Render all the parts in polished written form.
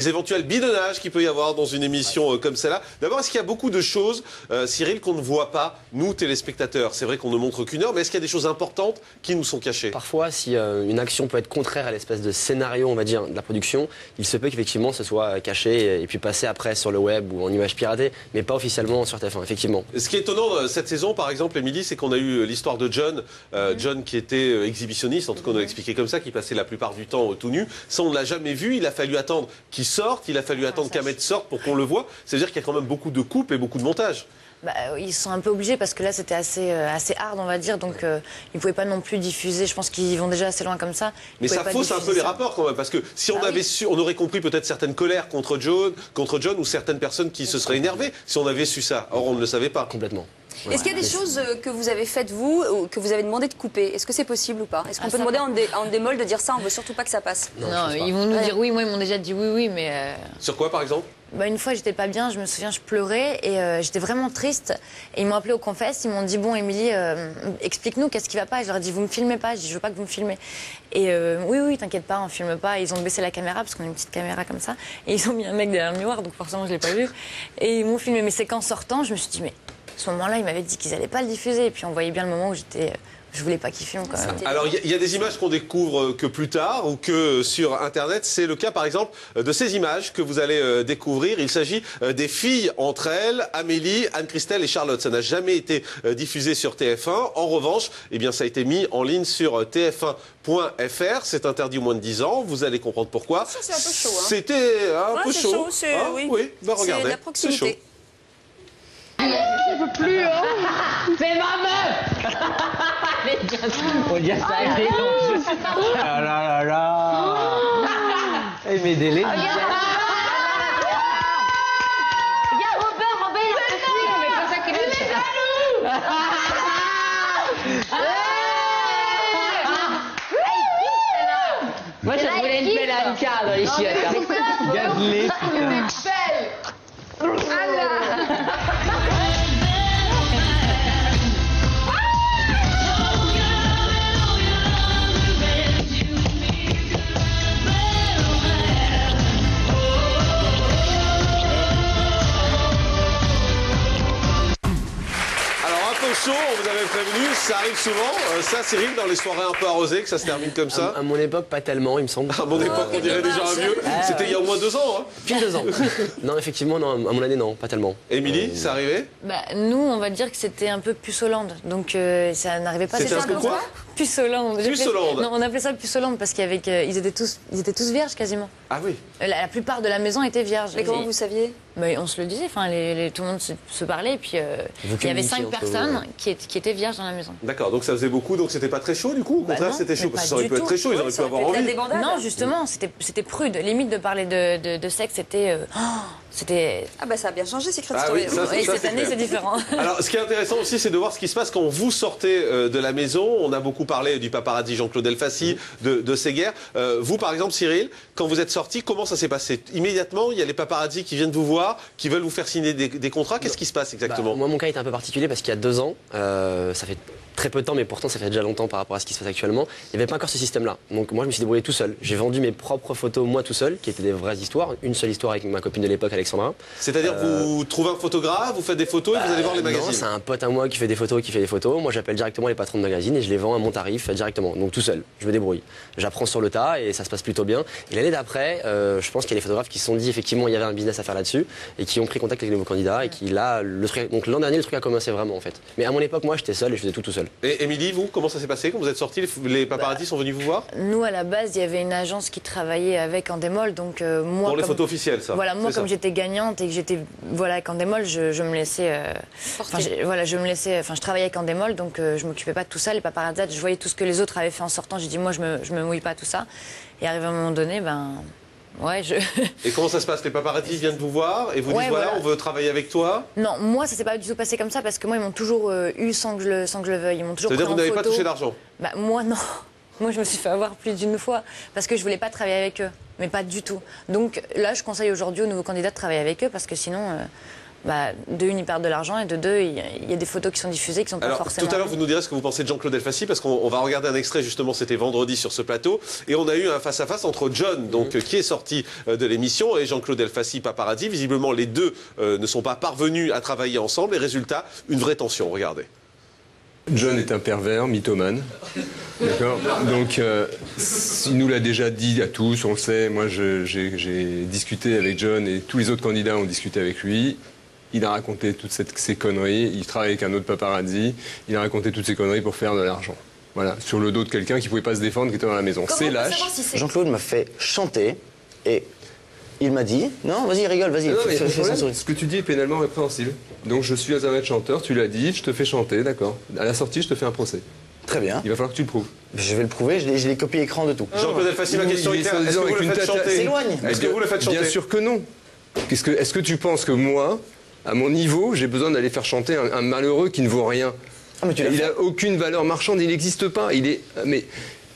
les éventuels bidonnages qu'il peut y avoir dans une émission comme celle-là. D'abord, est-ce qu'il y a beaucoup de choses, Cyril, qu'on ne voit pas, nous, téléspectateurs? C'est vrai qu'on ne montre qu'une heure, mais est-ce qu'il y a des choses importantes qui nous sont cachées? Parfois, si une action peut être contraire à l'espèce de scénario, on va dire, de la production, il se peut qu'effectivement ce soit caché et puis passé après sur le web ou en image piratée, mais pas officiellement sur TF1, effectivement. Ce qui est étonnant cette saison, par exemple, Émilie, c'est qu'on a eu l'histoire de John, John qui était exhibitionniste, en tout cas on a expliqué comme ça, qui passait la plupart du temps tout nu. Ça, on ne l'a jamais vu, il a fallu attendre qu'il sorte, il a fallu attendre qu'Ahmed sorte pour qu'on le voit. Ça veut dire qu'il y a quand même beaucoup de coupes et beaucoup de montage. Ils sont un peu obligés parce que là c'était assez hard, on va dire, donc ils ne pouvaient pas non plus diffuser. Je pense qu'ils vont déjà assez loin comme ça. Mais ça fausse un peu les rapports quand même, parce que si on avait su, on aurait compris peut-être certaines colères contre John ou certaines personnes qui se seraient énervées si on avait su ça. Or on ne le savait pas. Complètement. Est-ce qu'il y a des choses que vous avez faites vous, ou que vous avez demandé de couper? Est-ce que c'est possible ou pas? Est-ce qu'on peut demander en démol de dire ça, on veut surtout pas que ça passe? Non, ils vont nous dire oui. Moi, ils m'ont déjà dit oui, mais... Sur quoi, par exemple? Une fois, j'étais pas bien, je me souviens, je pleurais et j'étais vraiment triste. Et ils m'ont appelé au confesse, ils m'ont dit bon, Émilie, explique-nous qu'est-ce qui va pas. Et je leur ai dit vous me filmez pas, je dis je veux pas que vous me filmez. Et oui, t'inquiète pas, on filme pas. Et ils ont baissé la caméra parce qu'on a une petite caméra comme ça. Et ils ont mis un mec derrière le miroir, donc forcément je l'ai pas vu. Et ils m'ont filmé. Mais c'est qu'en sortant, je me suis dit mais à ce moment-là, ils m'avaient dit qu'ils allaient pas le diffuser. Et puis on voyait bien le moment où je voulais pas qu'il filme quand même. Alors, il y a des images qu'on découvre que plus tard ou que sur Internet. C'est le cas, par exemple, de ces images que vous allez découvrir. Il s'agit des filles entre elles, Amélie, Anne-Christelle et Charlotte. Ça n'a jamais été diffusé sur TF1. En revanche, eh bien, ça a été mis en ligne sur tf1.fr. C'est interdit aux moins de 10 ans. Vous allez comprendre pourquoi. Ça, c'est un peu chaud. Hein. C'était un peu chaud. Oui, regardez. C'est la proximité. Je peux plus, hein. C'est ma meuf. On dit ça, elle est longue. Ah là là là. Elle met des laits. Regarde Robert, il a fait mais pas ça qu'il est. Moi, je voulais une belle Anka dans les chiottes. Regarde-les. Chaud, on vous avait prévenu, ça arrive souvent. Ça, Cyril, dans les soirées un peu arrosées, que ça se termine comme ça. À mon époque, pas tellement, il me semble. À mon époque, on dirait déjà un vieux. C'était il y a au moins 2 ans. Hein. Pile 2 ans. Non, effectivement, non, à mon année, non, pas tellement. Émilie, ça arrivait? Nous, on va dire que c'était un peu Puce-Hollande. Donc ça n'arrivait pas. C'était un peu quoi? Puce-Hollande. Puce-Hollande. Non, on appelait ça Puce-Hollande parce qu'ils étaient tous vierges quasiment. Ah oui. La plupart de la maison était vierge. Mais comment vous saviez? On se le disait, enfin, tout le monde se parlait, et puis il y avait 5 personnes qui étaient vierges dans la maison. D'accord, donc ça faisait beaucoup, donc c'était pas très chaud du coup? Au contraire, c'était chaud, parce que ça aurait pu être très chaud, ils auraient pu avoir envie. Non, justement, c'était prude. Limite de parler de sexe, c'était... Ah bah ça a bien changé, Secret Ah Story. oui, Et cette année, c'est différent. Alors, ce qui est intéressant aussi, c'est de voir ce qui se passe quand vous sortez de la maison. On a beaucoup parlé du paparazzi Jean-Claude Elfassi, de Séguer. Vous, par exemple, Cyril, quand vous êtes sorti, comment ça s'est passé? Immédiatement, il y a les paparazzi qui viennent vous voir, qui veulent vous faire signer des contrats. Qu'est-ce qui se passe exactement? Moi, mon cas est un peu particulier parce qu'il y a 2 ans, ça fait très peu de temps, mais pourtant ça fait déjà longtemps par rapport à ce qui se passe actuellement, il n'y avait pas encore ce système-là. Donc moi, je me suis débrouillé tout seul. J'ai vendu mes propres photos, moi tout seul, qui étaient des vraies histoires. Une seule histoire avec ma copine de l'époque, Alexandra. C'est-à-dire vous trouvez un photographe, vous faites des photos et vous allez voir les magazines? Non, c'est un pote à moi qui fait des photos, Moi, j'appelle directement les patrons de magazines et je les vends à mon tarif directement. Donc tout seul, je me débrouille. J'apprends sur le tas et ça se passe plutôt bien. Et l'année d'après, je pense qu'il y a des photographes qui se sont dit effectivement il y avait un business à faire là-dessus et qui ont pris contact avec les nouveaux candidats et qui là, donc l'an dernier, le truc a commencé vraiment en fait. Mais à mon époque, moi, j'étais seul et je faisais tout seul. Et Émilie, vous, comment ça s'est passé quand vous êtes sortis? Les paparazzi sont venus vous voir? Nous, à la base, il y avait une agence qui travaillait avec Endemol, donc moi... Pour les photos officielles, ça? Voilà, moi, comme j'étais gagnante et que j'étais avec Endemol, je me laissais... je travaillais avec Endemol, donc je m'occupais pas de tout ça. Les paparazzi, je voyais tout ce que les autres avaient fait en sortant. J'ai dit, moi, je me mouille pas à tout ça. Et arrivé à un moment donné, Et comment ça se passe? Les paparazzi viennent vous voir et vous disent voilà, on veut travailler avec toi? Non, moi ça s'est pas du tout passé comme ça parce que moi ils m'ont toujours eu sans que je le veuille. Ils m'ont toujours pris en photo. Ça veut dire que vous n'avez pas touché d'argent? Moi non. Moi je me suis fait avoir plus d'une fois parce que je voulais pas travailler avec eux. Mais pas du tout. Donc là je conseille aujourd'hui aux nouveaux candidats de travailler avec eux parce que sinon... de une, ils perdent de l'argent, et de deux, il y a des photos qui sont diffusées qui sont pas Alors, forcément... tout à l'heure, vous nous direz ce que vous pensez de Jean-Claude Elfassi, parce qu'on va regarder un extrait, justement, c'était vendredi sur ce plateau, et on a eu un face-à-face entre John, donc, qui est sorti de l'émission, et Jean-Claude Elfassi, paparazzi. Visiblement, les deux ne sont pas parvenus à travailler ensemble, et résultat, une vraie tension. Regardez. John est un pervers, mythomane. D'accord. Donc, il nous l'a déjà dit à tous, on le sait. Moi, j'ai discuté avec John et tous les autres candidats ont discuté avec lui. Il a raconté toutes ces conneries. Il travaille avec un autre paparazzi. Il a raconté toutes ces conneries pour faire de l'argent. Voilà, sur le dos de quelqu'un qui ne pouvait pas se défendre, qui était dans la maison. C'est lâche. Jean-Claude m'a fait chanter et il m'a dit non, vas-y, rigole, vas-y. Non, mais ce que tu dis est pénalement répréhensible. Donc je suis un honnête chanteur, tu l'as dit, je te fais chanter, d'accord. À la sortie, je te fais un procès. Très bien. Il va falloir que tu le prouves. Je vais le prouver, j'ai les copies écran de tout. Jean-Claude Elfassi, ma question est claire. Est-ce que vous le faites chanter? S'éloigne. Est-ce que vous le faites chanter? Bien sûr que non. Est-ce que tu penses que moi, à mon niveau, j'ai besoin d'aller faire chanter un malheureux qui ne vaut rien? Il n'a aucune valeur marchande, il n'existe pas. Il est... Mais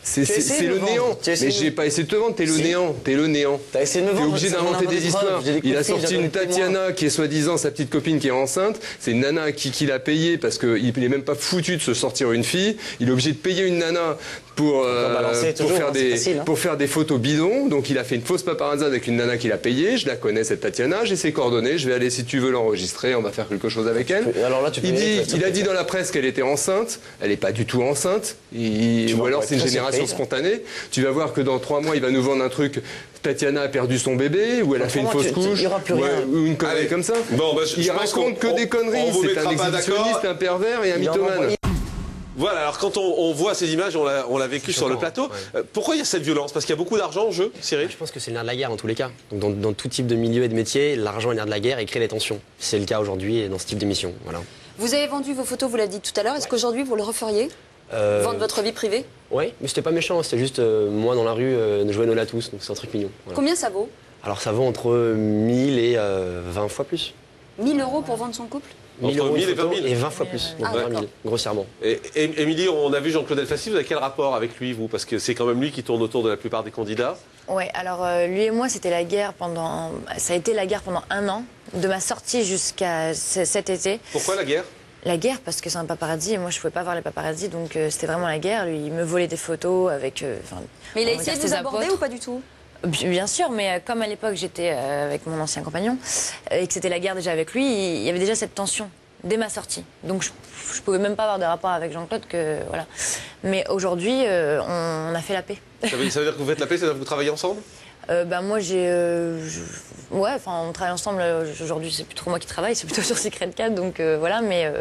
c'est le néant. Mais j'ai pas essayé de te vendre, t'es le néant. T'es le néant. T'as essayé de me vendre. T'es obligé d'inventer des histoires. Il a sorti une Tatiana qui est soi-disant sa petite copine qui est enceinte. C'est une nana qui l'a payé parce qu'il n'est même pas foutu de se sortir une fille. Il est obligé de payer une nana pour faire des photos bidons. Donc il a fait une fausse paparazzi avec une nana qu'il a payée. Je la connais, cette Tatiana. J'ai ses coordonnées. Je vais aller, si tu veux l'enregistrer, on va faire quelque chose avec elle. Alors là, il a dit dans la presse qu'elle était enceinte. Elle n'est pas du tout enceinte. Ou alors c'est une génération spontanée. Tu vas voir que dans 3 mois, il va nous vendre un truc. Tatiana a perdu son bébé, ou elle a fait une fausse couche, ou une connerie comme ça. Bon, il raconte que des conneries. C'est un exhibitionniste, un pervers et un mythomane. Voilà, alors quand on voit ces images, on l'a vécu sur le plateau. Ouais. Pourquoi il y a cette violence? Parce qu'il y a beaucoup d'argent en jeu, Cyril? Je pense que c'est le nerf de la guerre dans tous les cas. Donc dans tout type de milieu et de métier, l'argent est le nerf de la guerre et crée des tensions. C'est le cas aujourd'hui dans ce type d'émission. Voilà. Vous avez vendu vos photos, vous l'avez dit tout à l'heure. Est-ce qu'aujourd'hui vous le referiez? Vendre votre vie privée? Oui, mais c'était pas méchant, c'était juste moi dans la rue de jouer Nola tous, donc c'est un truc mignon. Voilà. Combien ça vaut? Alors ça vaut entre 1000 et 20 fois plus. 1000 € pour vendre son couple? 1000 Entre 1000 et 20 000. Et 20 fois plus, donc 20 000, grossièrement. Et Émilie, on a vu Jean-Claude Elfassi, vous avez quel rapport avec lui, vous? Parce que c'est quand même lui qui tourne autour de la plupart des candidats. Ouais, alors lui et moi, c'était la guerre pendant... Ça a été la guerre pendant 1 an, de ma sortie jusqu'à cet été. Pourquoi la guerre? La guerre, parce que c'est un paparazzi, et moi je pouvais pas voir les paparazzi, donc c'était vraiment la guerre. Lui, il me volait des photos avec... mais il a essayé de vous aborder ou pas du tout? Bien sûr, mais comme à l'époque j'étais avec mon ancien compagnon, et que c'était la guerre déjà avec lui, il y avait déjà cette tension dès ma sortie. Donc je pouvais même pas avoir de rapport avec Jean-Claude, voilà. Mais aujourd'hui, on a fait la paix. Ça veut dire que vous faites la paix, c'est-à-dire que vous travaillez ensemble? Moi ouais, enfin on travaille ensemble. Aujourd'hui c'est plus trop moi qui travaille, c'est plutôt sur Secret 4, donc voilà. Mais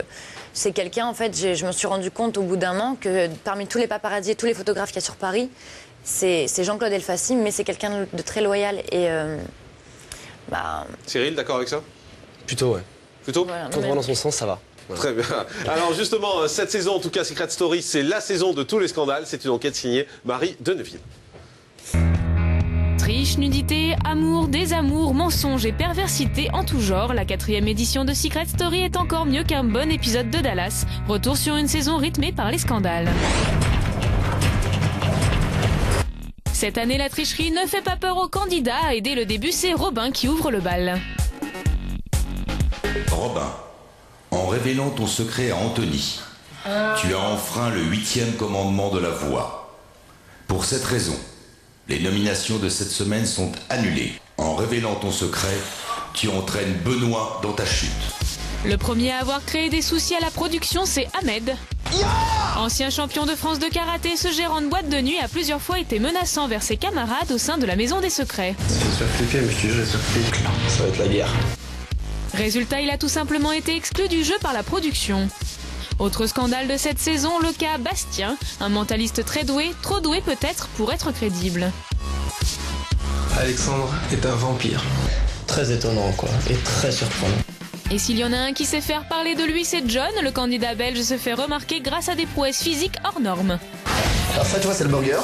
c'est quelqu'un, en fait, je me suis rendu compte au bout d'1 an que parmi tous les paparazzi et tous les photographes qu'il y a sur Paris, c'est Jean-Claude Elfassi, mais c'est quelqu'un de très loyal et Cyril, d'accord avec ça? Plutôt, ouais. Plutôt? Voilà, Quand on va dans son sens, ça va. Voilà. Très bien. Alors justement, cette saison, en tout cas, Secret Story, c'est la saison de tous les scandales. C'est une enquête signée Marie Deneville. Triche, nudité, amour, désamour, mensonges et perversité en tout genre, la 4e édition de Secret Story est encore mieux qu'un bon épisode de Dallas. Retour sur une saison rythmée par les scandales. Cette année, la tricherie ne fait pas peur aux candidats et dès le début, c'est Robin qui ouvre le bal. Robin, en révélant ton secret à Anthony, tu as enfreint le 8e commandement de la voix. Pour cette raison, les nominations de cette semaine sont annulées. En révélant ton secret, tu entraînes Benoît dans ta chute. Le premier à avoir créé des soucis à la production, c'est Ahmed. Ancien champion de France de karaté, ce gérant de boîte de nuit a plusieurs fois été menaçant vers ses camarades au sein de la Maison des Secrets. Ça va se faire flipper, mais je te jure, ça flippe. Ça va être la guerre. Résultat, il a tout simplement été exclu du jeu par la production. Autre scandale de cette saison, le cas Bastien, un mentaliste très doué, trop doué peut-être pour être crédible. Alexandre est un vampire. Très étonnant, quoi, et très surprenant. Et s'il y en a un qui sait faire parler de lui, c'est John. Le candidat belge se fait remarquer grâce à des prouesses physiques hors normes. Alors ça, tu vois, c'est le burger.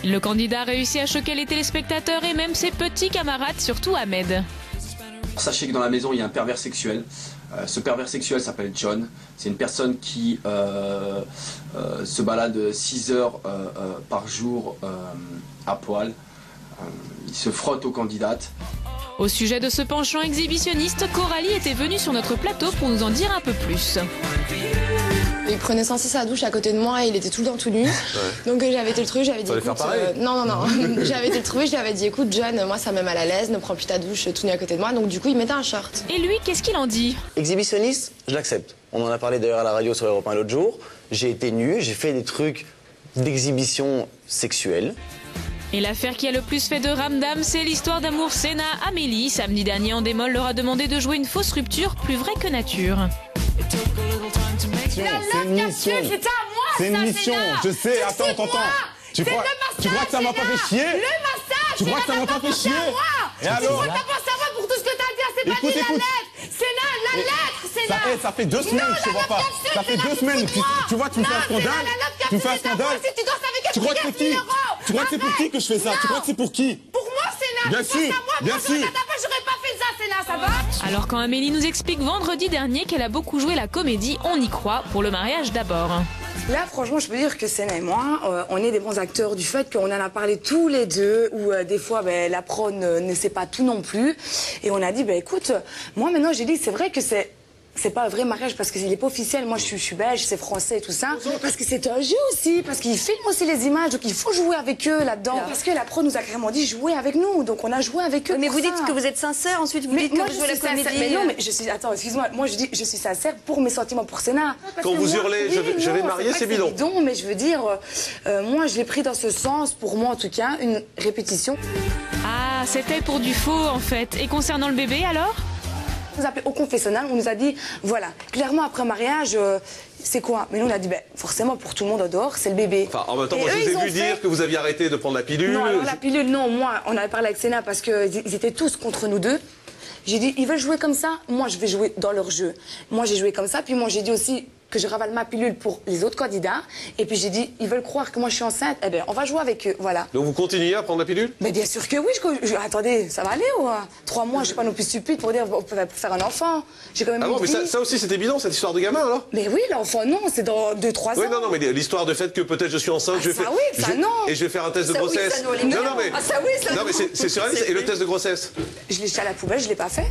Le candidat a réussi à choquer les téléspectateurs et même ses petits camarades, surtout Ahmed. Sachez que dans la maison, il y a un pervers sexuel. Ce pervers sexuel s'appelle John. C'est une personne qui se balade 6 heures par jour à poil. Il se frotte aux candidates. Au sujet de ce penchant exhibitionniste, Coralie était venue sur notre plateau pour nous en dire un peu plus. Il prenait sans cesse sa douche à côté de moi et il était tout le temps tout nu. Donc j'avais été le trouver, j'avais dit écoute, non, j'avais été le trouver, je lui avais dit écoute John, moi ça me met mal à l'aise, ne prends plus ta douche tout nu à côté de moi. Donc du coup il mettait un short. Et lui, qu'est-ce qu'il en dit? Exhibitionniste, je l'accepte. On en a parlé d'ailleurs à la radio sur Europe 1 l'autre jour. J'ai été nu, j'ai fait des trucs d'exhibition sexuelle. Et l'affaire qui a le plus fait de ramdam, c'est l'histoire d'amour Senna-Amélie. Samedi dernier, Endemol leur a demandé de jouer une fausse rupture plus vraie que nature. C'est une mission. C'est une mission. Je sais, attends. Tu crois que ça m'a pas fait chier? Le massage. Tu crois que ça m'a pas fait chier? Et alors? Pourquoi t'as pensé à moi pour tout ce que t'as dit? C'est pas dit la lettre. Senna, la lettre, Senna. Ça fait 2 semaines que je te vois pas. Ça fait 2 semaines. Tu vois, tu me fais un scandale. Tu fais un scandale. Tu crois que c'est qui? Tu crois que c'est pour qui que je fais ça? Tu crois que c'est pour qui? Pour moi, Senna. Bien sûr, bien sûr. J'aurais pas fait ça, Senna, ça va? Alors quand Amélie nous explique vendredi dernier qu'elle a beaucoup joué la comédie, on y croit, pour le mariage d'abord. Là, franchement, je peux dire que Senna et moi, on est des bons acteurs du fait qu'on en a parlé tous les deux, où des fois, la pro ne sait pas tout non plus. Et on a dit, écoute, moi maintenant, j'ai dit, c'est vrai que c'est pas un vrai mariage parce qu'il est pas officiel. Moi, je suis belge, c'est français et tout ça. Parce que c'est un jeu aussi, parce qu'ils filment aussi les images, donc il faut jouer avec eux là-dedans. Parce que la pro nous a carrément dit jouer avec nous, donc on a joué avec eux. Mais vous dites que vous êtes sincère, ensuite vous dites que vous jouez la comédie. Mais non, mais je suis. Attends, excuse-moi. Moi, je dis, je suis sincère pour mes sentiments pour Senna. Quand vous hurlez, je vais me marier, c'est bidon. C'est bidon, mais je veux dire, moi, je l'ai pris dans ce sens, pour moi en tout cas, une répétition. Ah, c'était pour du faux en fait. Et concernant le bébé alors? On nous a appelé au confessionnal, on nous a dit, voilà, clairement après mariage, c'est quoi? Mais nous on a dit, forcément pour tout le monde en dehors, c'est le bébé. Enfin, en même temps, moi je vous ai vu dire que vous aviez arrêté de prendre la pilule. Non, alors, la pilule, non, moi, on avait parlé avec Senna parce qu'ils étaient tous contre nous deux. J'ai dit, ils veulent jouer comme ça, moi je vais jouer dans leur jeu. Moi j'ai joué comme ça, puis moi j'ai dit aussi que je ravale ma pilule pour les autres candidats. Et puis j'ai dit, ils veulent croire que moi je suis enceinte, eh bien on va jouer avec eux, voilà. Donc vous continuez à prendre la pilule? Mais bien sûr que oui, attendez, ça va aller ou 3 mois, je suis pas non plus stupide pour dire, pour faire un enfant. J'ai quand même mais ça aussi c'était bidon, cette histoire de gamin alors? Mais oui, l'enfant non, c'est dans 2-3 ans. Oui, non, mais l'histoire de fait que peut-être je suis enceinte, je vais faire un test de grossesse. Non, mais c'est sur Alice. Et le test de grossesse? Je l'ai jeté à la poubelle, je l'ai pas fait.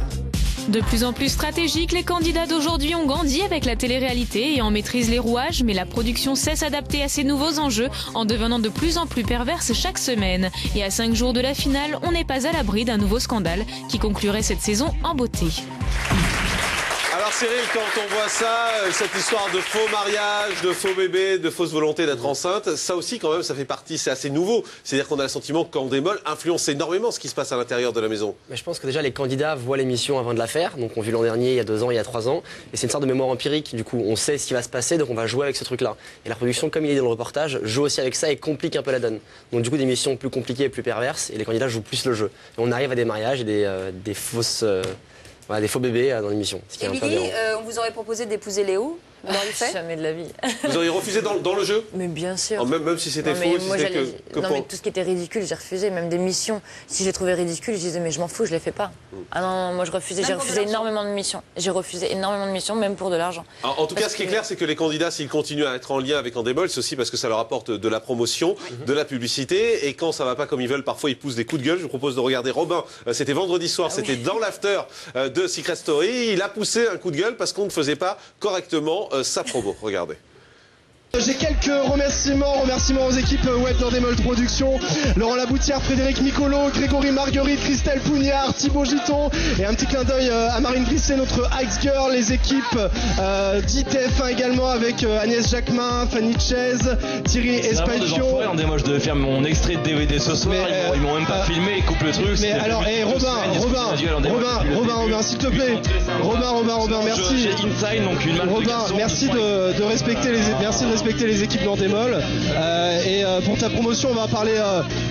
De plus en plus stratégiques, les candidats d'aujourd'hui ont grandi avec la télé-réalité et en maîtrisent les rouages, mais la production sait s'adapter à ces nouveaux enjeux en devenant de plus en plus perverse chaque semaine. Et à 5 jours de la finale, on n'est pas à l'abri d'un nouveau scandale qui conclurait cette saison en beauté. Alors Cyril, quand on voit ça, cette histoire de faux mariage, de faux bébé, de fausse volonté d'être enceinte, ça aussi quand même ça fait partie, c'est assez nouveau. C'est-à-dire qu'on a le sentiment qu'Endemol influence énormément ce qui se passe à l'intérieur de la maison. Mais je pense que déjà les candidats voient l'émission avant de la faire, donc on vu l'an dernier, il y a 2 ans, il y a 3 ans, et c'est une sorte de mémoire empirique, du coup on sait ce qui va se passer, donc on va jouer avec ce truc-là. Et la production, comme il est dans le reportage, joue aussi avec ça et complique un peu la donne. Donc du coup des missions plus compliquées et plus perverses, et les candidats jouent plus le jeu. Et on arrive à des mariages et des fausses... des faux bébés dans l'émission. Émilie, on vous aurait proposé d'épouser Léo. Vous l'auriez fait? Jamais de la vie. Vous auriez refusé dans le jeu? Mais bien sûr. Même si c'était faux, si c'était non, mais tout ce qui était ridicule, j'ai refusé. Même des missions, si je les trouvais ridicules, je disais mais je m'en fous, je les fais pas. Ah non, moi je refusais. J'ai refusé énormément de missions. J'ai refusé énormément de missions, même pour de l'argent. En tout cas, ce qui est clair, c'est que les candidats, s'ils continuent à être en lien avec Endemol, c'est aussi parce que ça leur apporte de la promotion, de la publicité. Et quand ça va pas comme ils veulent, parfois ils poussent des coups de gueule. Je vous propose de regarder Robin. C'était vendredi soir, c'était dans l'after de Secret Story. Il a poussé un coup de gueule parce qu'on ne faisait pas correctement sa promo. Regardez. J'ai quelques remerciements aux équipes web d'Endemol Productions, Laurent Laboutière, Frédéric Micolo, Grégory Marguerite, Christelle Pougnard, Thibaut Giton et un petit clin d'œil à Marine Grisset, notre Ice Girl, les équipes d'ITF1 également avec Agnès Jacquemin, Fanny Chaise, Thierry Espacio. Moi je devais faire mon extrait de DVD ce soir, ils m'ont même pas filmé, ils coupent le truc. Mais alors, Robin, s'il te plaît. Robin, merci. Robin, merci de respecter les équipes d'Endemol. Et pour ta promotion, on va en parler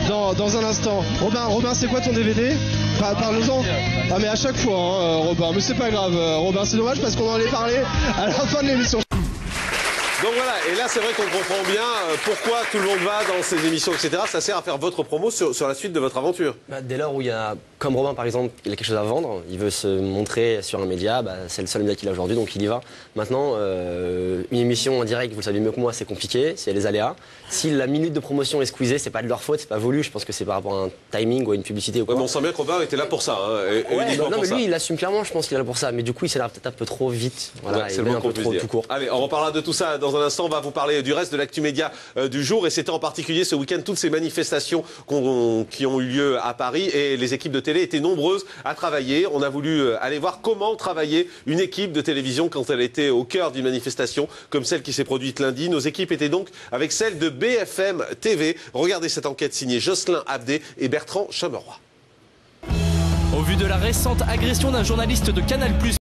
dans un instant. Robin, c'est quoi ton DVD? Parle-nous-en. Ah mais à chaque fois, Robin. Mais c'est pas grave, Robin. C'est dommage parce qu'on en allait parler à la fin de l'émission. Donc Donc voilà, et là c'est vrai qu'on comprend bien pourquoi tout le monde va dans ces émissions, etc. Ça sert à faire votre promo sur la suite de votre aventure. Dès lors où il y a, comme Robin par exemple, il a quelque chose à vendre, il veut se montrer sur un média, c'est le seul média qu'il a aujourd'hui, donc il y va. Maintenant, une émission en direct, vous le savez mieux que moi, c'est compliqué, c'est les aléas. Si la minute de promotion est squeezée, c'est pas de leur faute, c'est pas voulu, je pense que c'est par rapport à un timing ou à une publicité ou quoi. Ouais, mais on sent bien que Robin était là pour ça, non mais lui il assume clairement, je pense qu'il est là pour ça, mais du coup il s'énerve peut-être un peu trop vite, voilà, c'est le moins qu'on puisse dire. Tout court. Allez, on reparlera de tout ça dans un instant, on va vous parler du reste de l'actu média du jour, et c'était en particulier ce week-end toutes ces manifestations qui ont eu lieu à Paris, et les équipes de télé étaient nombreuses à travailler. On a voulu aller voir comment travaillait une équipe de télévision quand elle était au cœur d'une manifestation comme celle qui s'est produite lundi. Nos équipes étaient donc avec celle de BFM TV. Regardez cette enquête signée Jocelyn Abdé et Bertrand Chameroy. Au vu de la récente agression d'un journaliste de Canal+,